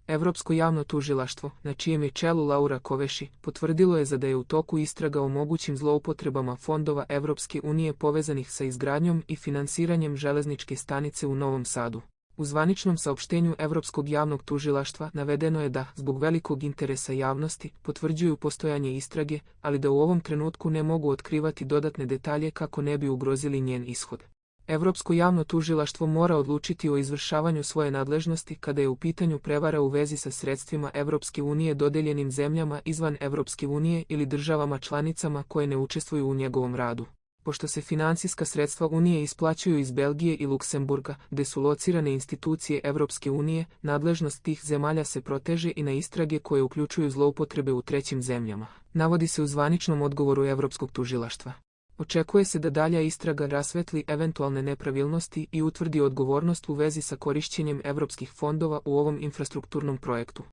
Evropsko javno tužilaštvo, na čijem je čelu Laura Koveši, potvrdilo je da je u toku istraga o mogućim zloupotrebama fondova Evropske unije povezanih sa izgradnjom i finansiranjem železničke stanice u Novom Sadu. U zvaničnom saopštenju Evropskog javnog tužilaštva navedeno je da, zbog velikog interesa javnosti, potvrđuju postojanje istrage, ali da u ovom trenutku ne mogu otkrivati dodatne detalje kako ne bi ugrozili njen ishod. Evropsko javno tužilaštvo mora odlučiti o izvršavanju svoje nadležnosti kada je u pitanju prevara u vezi sa sredstvima Evropske unije dodeljenim zemljama izvan Evropske unije ili državama članicama koje ne učestvuju u njegovom radu. Pošto se finansijska sredstva Unije isplaćuju iz Belgije i Luksemburga, gde su locirane institucije Evropske unije, nadležnost tih zemalja se proteže i na istrage koje uključuju zloupotrebe u trećim zemljama, navodi se u zvaničnom odgovoru Evropskog tužilaštva. Očekuje se da dalja istraga rasvetli eventualne nepravilnosti i utvrdi odgovornost u vezi sa korišćenjem evropskih fondova u ovom infrastrukturnom projektu.